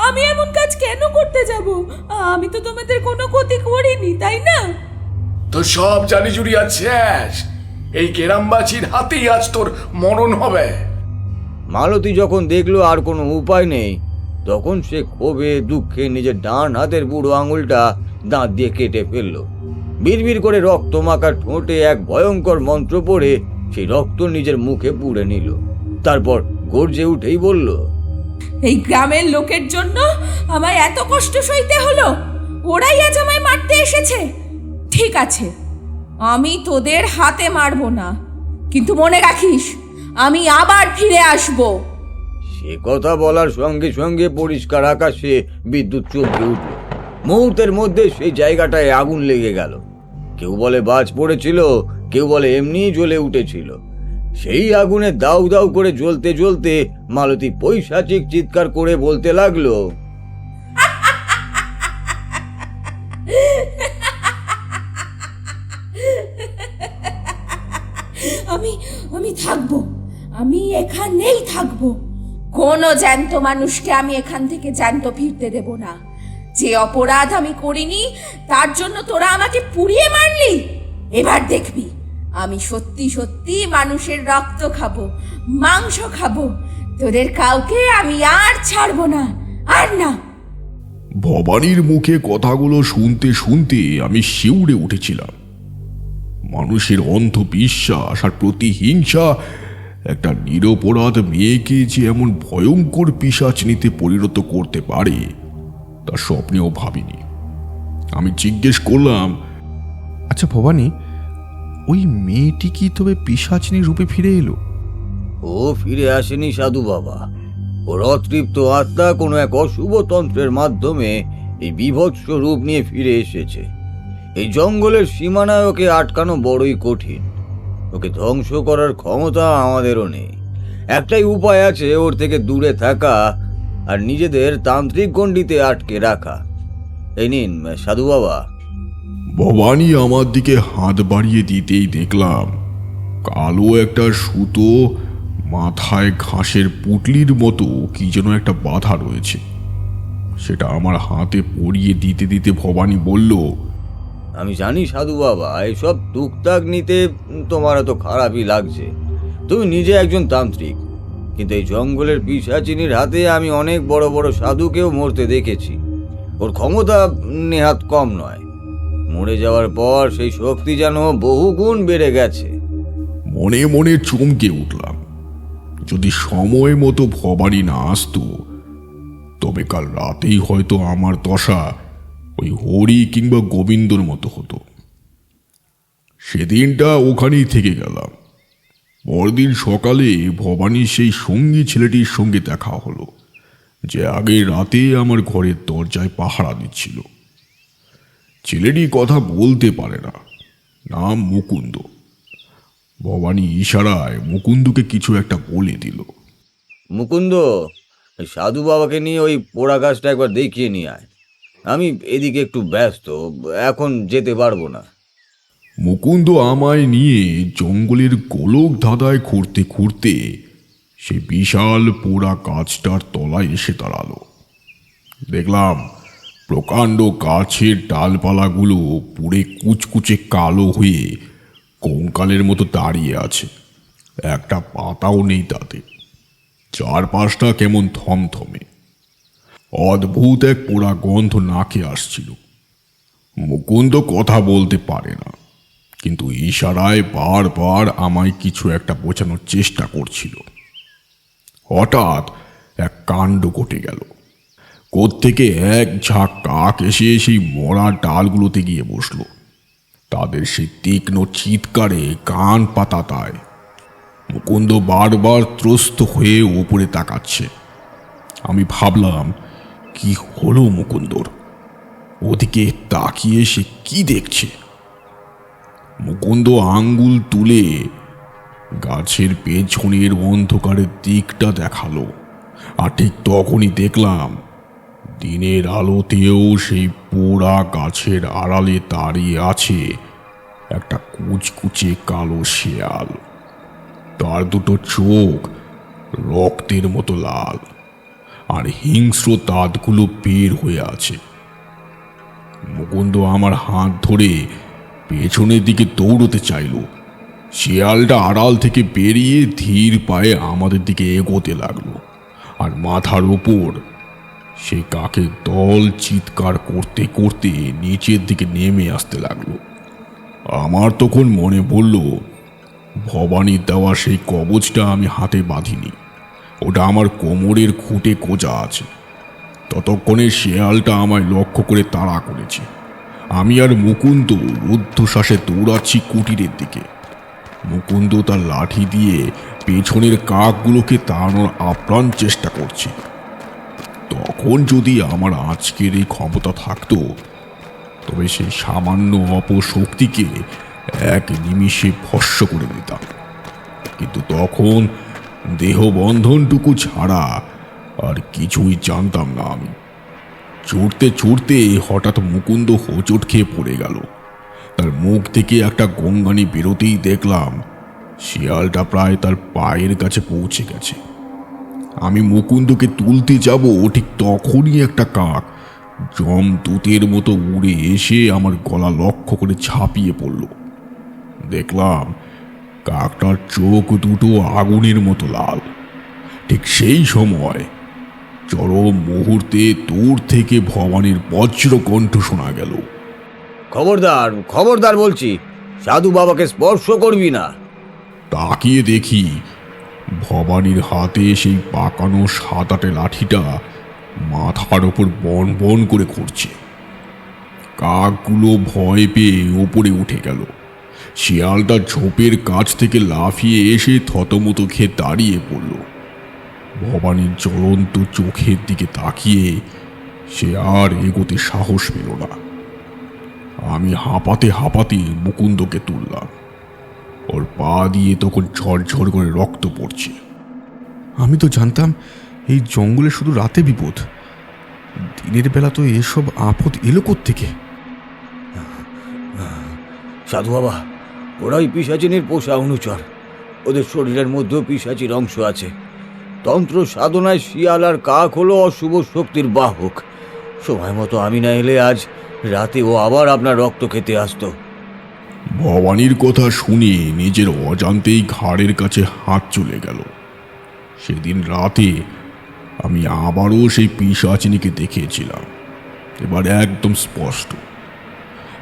আমি এমন কাজ কেন করতে যাব? আমি তো তোমাদের কোনো ক্ষতি করিনি, তাই না? তোর সব জানি জুড়ি আছে, এই গ্রামবাসীর হাতেই আজ তোর মরণ হবে। মালতী যখন দেখলো আর কোনো উপায় নেই, তখন সে ক্ষোভে দুঃখে নিজের ডান হাতের বুড়ো আঙুলটা দাঁত দিয়ে কেটে ফেললো। বিড়বিড় করে রক্ত মাখা ঠোঁটে এক ভয়ঙ্কর মন্ত্র পড়ে সেই রক্ত নিজের মুখে পুড়ে নিল। তারপর গর্জে উঠেই বলল, এই গ্রামের লোকের জন্য আমায় এত কষ্ট সইতে হলো? ওরাই আজ আমায় মারতে এসেছে। ঠিক আছে, আমি তোদের হাতে মারবো না, কিন্তু মনে রাখিস আমি আবার ফিরে আসবো। সে কথা বলার সঙ্গে সঙ্গে পরিষ্কার আকাশে বিদ্যুৎ চমকে উঠল। মুহূর্তের মধ্যে সেই জায়গাটায় আগুন লেগে গেল। কেউ বলে বাজ পড়েছিল, কেউ বলে এমনি জ্বলে উঠেছিল। সেই আগুনে দাউ দাউ করে জ্বলতে জ্বলতে মালতী পৈশাচিক চিৎকার করে বলতে লাগলো, আমি থাকবো, আমি এখানেই থাকবো। কোনো জ্যান্ত মানুষকে আমি এখান থেকে জ্যান্ত ফিরতে দেব না। যে অপরাধ আমি করিনি তার জন্য তোরা আমাকে পুড়িয়ে মারলি। এবার দেখবি আমি সত্যি সত্যি মানুষের রক্ত খাবো, মাংস খাবো। তোদের কাউকে আমি আর ছাড়বো না, আর না। ভবানীর মুখে কথাগুলো শুনতে শুনতে আমি শিউরে উঠেছিলাম। মানুষের অন্ধবিশ্বাস আর প্রতিহিংসা একটা নিরপরাধ মেয়েকে যে এমন ভয়ঙ্কর পিশাচিনীতে পরিণত করতে পারে তা স্বপ্নেও ভাবিনি। আমি জিজ্ঞেস করলাম, আচ্ছা ভবানী, ওই মেয়েটি কি তবে পিশাচিনী রূপে ফিরে এলো? ও ফিরে আসেনি সাধু বাবা। ওর অতৃপ্ত আত্মা কোনো এক অশুভ তন্ত্রের মাধ্যমে এই বিভৎস রূপ নিয়ে ফিরে এসেছে। এই জঙ্গলের সীমানায় ওকে আটকানো বড়ই কঠিন। ওকে ধ্বংস করার ক্ষমতা আমাদেরও নেই। একটাই উপায় আছে, ওর থেকে দূরে থাকা আর নিজেদের তান্ত্রিক গণ্ডিতে আটকে রাখা। এই নিন সাধু বাবা। ভবানী আমার দিকে হাত বাড়িয়ে দিতেই দেখলাম কালো একটা সুতো মাথায় ঘাসের পুটলির মতো কি যেন একটা বাধা রয়েছে। সেটা আমার হাতে পরিয়ে দিতে দিতে ভবানী বলল, আমি জানি সাধু বাবা, এসব টুকটাক নিতে তোমার এত খারাপই লাগছে। তুমি নিজে একজন তান্ত্রিক, কিন্তু এই জঙ্গলের পিশাচিনীর হাতে আমি অনেক বড় বড় সাধুকেও মরতে দেখেছি। ওর ক্ষমতা নেহাত কম নয়। মরে যাওয়ার পর সেই শক্তি যেন বহুগুণ বেড়ে গেছে। মনে মনে চমকে উঠলাম। যদি সময় মতো ভবানী না আসতো তবে কাল রাতেই হয়তো আমার দশা ওই হরি কিংবা গোবিন্দর মতো হতো। সেদিনটা ওখানেই থেকে গেলাম। পরদিন সকালে ভবানীর সেই সঙ্গী ছেলেটির সঙ্গে দেখা হলো, যে আগের রাতে আমার ঘরের দরজায় পাহারা দিচ্ছিল। ছেলেটি কথা বলতে পারে না, নাম মুকুন্দ। ভবানী ইশারায় মুকুন্দকে কিছু একটা বলে দিল। মুকুন্দ, সাধু বাবাকে নিয়ে ওই পোড়া গাছটা একবার দেখিয়ে নিয়ে আয়। আমি এদিকে একটু ব্যস্ত, এখন যেতে পারবো না। মুকুন্দ আমায় নিয়ে জঙ্গলের গোলক ধাঁধায় ঘুরতে ঘুরতে সে বিশাল পোড়া গাছটার তলায় এসে দাঁড়ালো। দেখলাম প্রকাণ্ড গাছের ডালপালাগুলো পুড়ে কুচকুচে কালো হয়ে কঙ্কালের মতো দাঁড়িয়ে আছে, একটা পাতাও নেই তাতে। চারপাশটা কেমন থমথমে, অদ্ভুত এক পোড়া গন্ধ নাকে আসছিল। মুকুন্দ কথা বলতে পারে না, কিন্তু ইশারায় বারবার আমায় কিছু একটা বোঝানোর চেষ্টা করছিল। হঠাৎ এক কাণ্ড ঘটে গেল। কোত্থেকে এক ঝাঁক কাক এসে সেই মরা ডালগুলোতে গিয়ে বসলো। তাদের সেই তীক্ষ্ণ চিৎকারে কান পাতা তায়। মুকুন্দ বারবার ত্রস্ত হয়ে ওপরে তাকাচ্ছে। আমি ভাবলাম, কি হলো মুকুন্দর? ওদিকে তাকিয়ে সে কি দেখছে? মুকুন্দ আঙ্গুল তুলে গাছের পেছনের অন্ধকারের দিকটা দেখালো, আর ঠিক তখনই দেখলাম দিনের আলোতেও সেই পোড়া গাছের আড়ালে দাঁড়িয়ে আছে একটা কুচকুচে কালো শেয়াল। তার দুটো চোখ রক্তের মতো লাল, আর হিংস্র দাঁতগুলো বের হয়ে আছে। মুকুন্দ আমার হাত ধরে পেছনের দিকে দৌড়তে চাইল। শিয়ালটা আড়াল থেকে বেরিয়ে ধীর পায়ে আমাদের দিকে এগোতে লাগলো, আর মাথার ওপর সেই কাকের দল চিৎকার করতে করতে নিচের দিকে নেমে আসতে লাগলো। আমার তখন মনে পড়ল, ভবানীর দেওয়া সেই কবচটা আমি হাতে বাঁধিনি, ওটা আমার কোমরের খুঁটে কোজা আছে। ততক্ষণে শেয়ালটা আমায় লক্ষ্য করে তাড়া করেছে। আমি আর মুকুন্দ রুদ্ধশ্বাসে দৌড়াচ্ছি কুটিরের দিকে। মুকুন্দ তার লাঠি দিয়ে পেছনের কাকগুলোকে তাড়ানোর আপ্রাণ চেষ্টা করছে। তখন যদি আমার আজকের এই ক্ষমতা থাকতো, তবে সেই সামান্য অপশক্তিকে এক নিমিষে ভস্ম করে দিতাম। কিন্তু তখন দেহবন্ধনটুকু ছাড়া আর কিছুই জানতাম না আমি। ছুটতে ছুটতে হঠাৎ মুকুন্দ হোঁচট খেয়ে পড়ে গেল। তার মুখ থেকে একটা গঙ্গানি বেরোতেই দেখলাম শিয়ালটা প্রায় তার পায়ের কাছে পৌঁছে গেছে। আমি মুকুন্দকে তুলতে যাব, ঠিক তখনই একটা কাক যমদূতের মতো উড়ে এসে আমার গলা লক্ষ্য করে ঝাঁপিয়ে পড়ল। দেখলাম কাকটার চোখ দুটো আগুনের মতো লাল। ঠিক সেই সময় চরম মুহূর্তে দূর থেকে ভবানীর বজ্র কণ্ঠ শোনা গেল। খবরদার, খবরদার বলছি, সাধু বাবাকে স্পর্শ করবি না। তাকিয়ে দেখি ভবানীর হাতে সেই পাকানো সাদাটে লাঠিটা মাথার ওপর বন বন করে ঘুরছে। কাকগুলো ভয় পেয়ে ওপরে উঠে গেল। শিয়ালটা ঝোপের কাছ থেকে লাফিয়ে এসে থতমত খেয়ে দাঁড়িয়ে পড়ল। ভবানীর জ্বলন্ত চোখের দিকে তাকিয়ে সে আর এগোতে সাহস পেল না। আমি হাঁপাতে হাঁপাতে মুকুন্দকে তুললাম। ওর পা দিয়ে তখন ঝরঝর করে রক্ত পড়ছে। আমি তো জানতাম এই জঙ্গলে শুধু রাতে বিপদ, দিনের বেলা তো এসব আপদ এলো কোত্থেকে? সাধু বাবা, ওরাই পিশাচিনীর পোষা অনুচর। ওদের শরীরের মধ্যেও পিশাচির অংশ আছে। তন্ত্র সাধনায় শিয়াল আর কাক হলো অশুভ শক্তির বাহক। সময় মতো আমি না এলে আজ রাতে ও আবার আপনার রক্ত খেতে আসতো। ভবানীর কথা শুনে নিজের অজান্তেই ঘাড়ের কাছে হাত চলে গেল। সেদিন রাতে আমি আবারও সেই পিশাচিনীকে দেখেছিলাম, এবার একদম স্পষ্ট।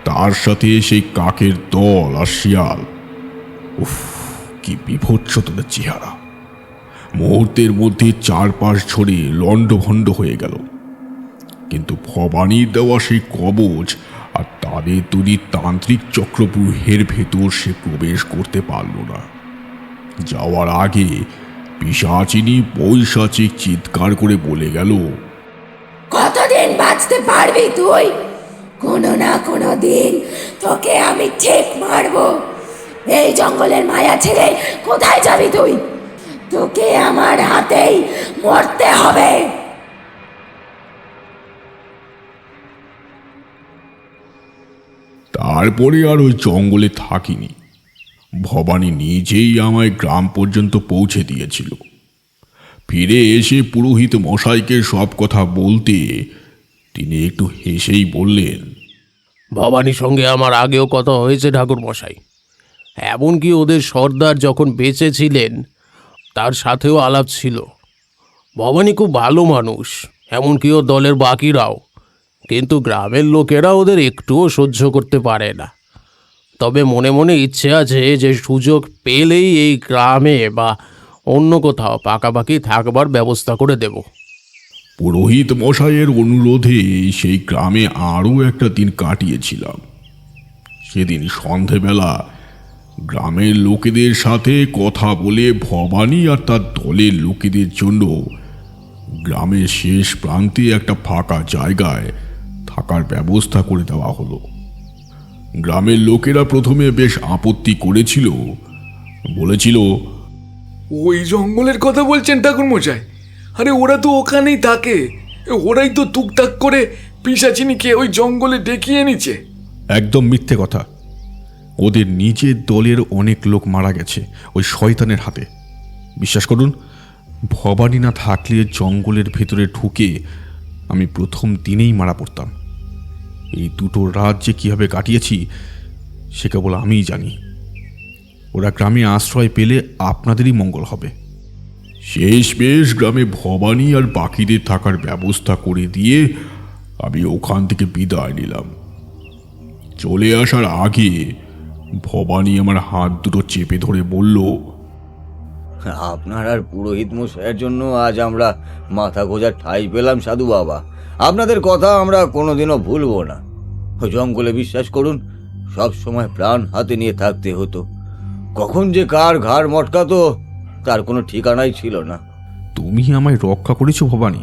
তার সাথে সেই কাকের দল আর শিয়াল। উফ, কি বিভৎস তাদের চেহারা! মুহূর্তের মধ্যে চারপাশ ঝরে লণ্ডভণ্ড হয়ে গেল। কিন্তু ভবানীর দেওয়া সেই কবচ আর তাদের তৈরি তান্ত্রিক চক্রব্যূহের ভেতর সে প্রবেশ করতে পারল না। যাওয়ার আগে পিশাচিনী পৈশাচিক চিৎকার করে বলে গেল, কতদিন বাঁচতে পারবি তুই? কোনো না কোনো দিন তোকে আমি ঠিক মারবো। এই জঙ্গলের মায়া ছেড়ে কোথায় যাবি তুই? তোকে আমার হাতেই মরতে হবে। তারপরে আর ওই জঙ্গলে থাকিনি। ভবানী নিজেই আমায় গ্রাম পর্যন্ত পৌঁছে দিয়েছিল। ফিরে এসে পুরোহিত মশাইকে সব কথা বলতে তিনি একটু হেসেই বললেন, ভবানীর সঙ্গে আমার আগেও কথা হয়েছে ঠাকুর মশাই। এমনকি ওদের সর্দার যখন বেঁচে ছিলেন তার সাথেও আলাপ ছিল। ভবানী খুব ভালো মানুষ, এমনকি ও দলের বাকিরাও। কিন্তু গ্রামের লোকেরা ওদের একটুও সহ্য করতে পারে না। তবে মনে মনে ইচ্ছে আছে যে সুযোগ পেলেই এই গ্রামে বা অন্য কোথাও পাকাপাকি থাকবার ব্যবস্থা করে দেব। পুরোহিত মশাইয়ের অনুরোধে সেই গ্রামে আরও একটা দিন কাটিয়েছিলাম। সেদিন সন্ধেবেলা গ্রামের লোকেদের সাথে কথা বলে ভবানী আর তার দলের লোকেদের জন্য গ্রামের শেষ প্রান্তে একটা ফাঁকা জায়গায় থাকার ব্যবস্থা করে দেওয়া হলো। গ্রামের লোকেরা প্রথমে বেশ আপত্তি করেছিল, বলেছিল, ওই জঙ্গলের কথা বলছেন ঠাকুর মশাই? আরে ওরা তো ওখানেই থাকে, ওরাই তো টুকটাক করে পিশাচিনীকে ওই জঙ্গলে ডেকে এনেছে। একদম মিথ্যে কথা। ওদের নিজের দলের অনেক লোক মারা গেছে ওই শয়তানের হাতে। বিশ্বাস করুন, ভবানী না থাকলে জঙ্গলের ভেতরে ঢুকে আমি প্রথম দিনেই মারা পড়তাম। এই দুটো রাত যে কীভাবে কাটিয়েছি সে কেবল আমিই জানি। ওরা গ্রামে আশ্রয় পেলে আপনাদেরই মঙ্গল হবে। শেষ বেশ গ্রামে ভবানী আর বাকিদের থাকার ব্যবস্থা করে দিয়ে আমি ওখান থেকে বিদায় নিলাম। চলে আসার আগে ভবানী আমার হাত দুটো চেপে ধরে বলল, আপনার আর পুরোহিত মশাইয়ের জন্য আজ আমরা মাথা গোঁজার ঠাঁই পেলাম সাধু বাবা। আপনাদের কথা আমরা কোনোদিনও ভুলবো না। ওই জঙ্গলে বিশ্বাস করুন সব সময় প্রাণ হাতে নিয়ে থাকতে হতো। কখন যে কার ঘাড় মটকাতো তার কোনো ঠিকানাই ছিল না। তুমি আমায় রক্ষা করেছো ভবানী,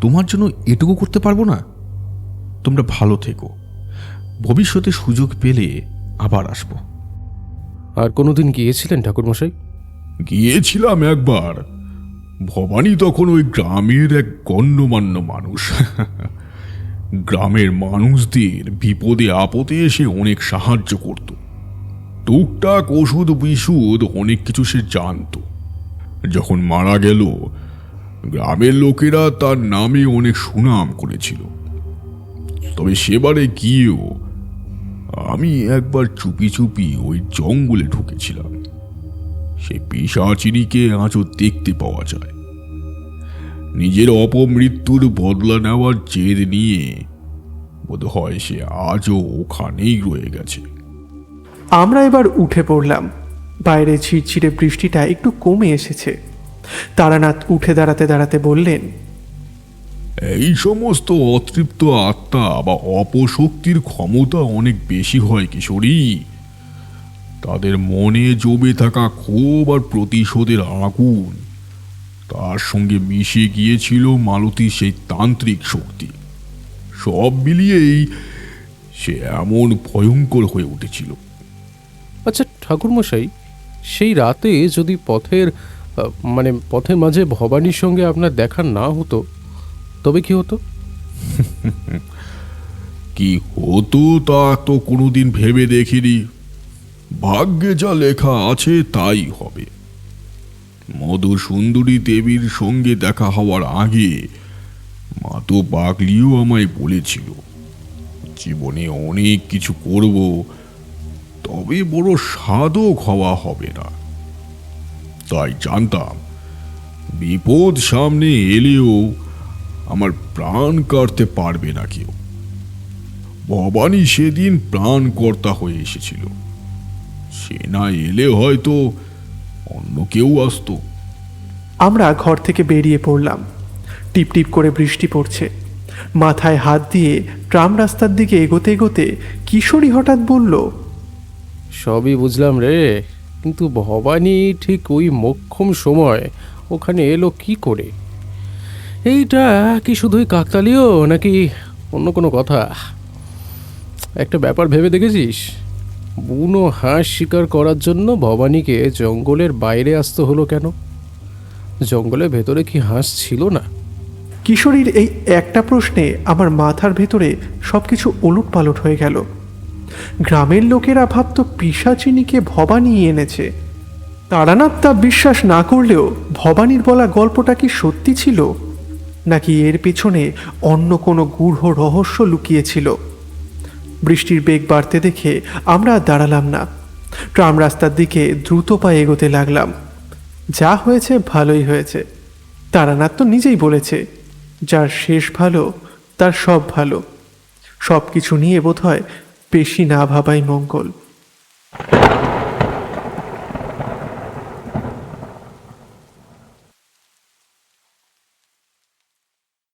তোমার জন্য এটুকু করতে পারবো না? তোমরা ভালো থেকো, ভবিষ্যতে সুযোগ পেলে আবার আসবো। আর কোনোদিন গিয়েছিলেন ঠাকুরমশাই? গিয়েছিলাম একবার। ভবানী তখন ওই গ্রামের এক গণ্যমান্য মানুষ। গ্রামের মানুষদের বিপদে আপদে এসে অনেক সাহায্য করত। টুকটাক ওষুধ বিশুদ অনেক কিছু সে জানত। যখন মারা গেল গ্রামের লোকেরা তার নামে অনেক সুনাম করেছিল। তবে সেবারে গিয়েও আমি একবার চুপি চুপি ওই জঙ্গলে ঢুকেছিলাম। সে পিশাচিনীকে আজও দেখতে পাওয়া যায়। নিজের অপমৃত্যুর বদলা নেওয়ার জেদ নিয়ে বোধহয় সে আজও ওখানেই রয়ে গেছে। আমরা এবার উঠে পড়লাম। বাইরে ঝিরঝিরে বৃষ্টিটা একটু কমে এসেছে। তারানাথ উঠে দাঁড়াতে দাঁড়াতে বললেন, এই সমস্ত অতৃপ্ত আত্মা বা অপশক্তির ক্ষমতা অনেক বেশি হয় কিশোরী। তাদের মনে জমে থাকা ক্ষোভ আর প্রতিশোধের আগুন, তার সঙ্গে মিশে গিয়েছিল মালতীর সেই তান্ত্রিক শক্তি। সব মিলিয়েই সে এমন ভয়ঙ্কর হয়ে উঠেছিল। আচ্ছা ঠাকুরমশাই, সেই রাতে যদি পথের মাঝে ভবানীর সঙ্গে আপনার দেখা না হতো তবে কি হতো? কি হতো তা তো কোনোদিন ভেবে দেখিনি। ভাগ্যে যা লেখা আছে তাই হবে। মধুসুন্দরী দেবীর সঙ্গে দেখা হওয়ার আগে মা তো পাগলিও আমায় বলেছিল জীবনে অনেক কিছু করব, তবে বড় সাধক হওয়া হবে না। তাই জানতাম বিপদ সামনে এলেও আমার প্রাণ কাটতে পারবে না কেউ। ভবানী সেদিন প্রাণকর্তা হয়ে এসেছিল। সে না এলে হয়তো অন্য কেউ আসতো। আমরা ঘর থেকে বেরিয়ে পড়লাম। টিপ টিপ করে বৃষ্টি পড়ছে। মাথায় হাত দিয়ে ট্রাম রাস্তার দিকে এগোতে এগোতে কিশোরী হঠাৎ বলল, সবই বুঝলাম রে, কিন্তু ভবানী ঠিক ওই মোক্ষম সময় ওখানে এলো কি করে? এইটা কি শুধুই কাকতালীয় নাকি অন্য কোনো কথা? একটা ব্যাপার ভেবে দেখেছিস? বুনো হাঁস শিকার করার জন্য ভবানীকে জঙ্গলের বাইরে আসতে হলো কেন? জঙ্গলের ভেতরে কি হাঁস ছিল না? কিশোরীর এই একটা প্রশ্নে আমার মাথার ভেতরে সবকিছু ওলট পালট হয়ে গেল। গ্রামের লোকেরা ভাবত পিশাচিনীকে ভবানী এনেছে। তারানাথ তা বিশ্বাস না করলেও ভবানীর বলা গল্পটা কি সত্যি ছিল, নাকি এর পিছনে অন্য কোনো গূঢ় রহস্য লুকিয়েছিল? বৃষ্টির বেগ বাড়তে দেখে আমরা আর দাঁড়ালাম না, ট্রাম রাস্তার দিকে দ্রুত পায়ে এগোতে লাগলাম। যা হয়েছে ভালোই হয়েছে। তারানাথ তো নিজেই বলেছে, যার শেষ ভালো তার সব ভালো। সব কিছু নিয়ে বোধহয় বেশি না ভাবাই মঙ্গল।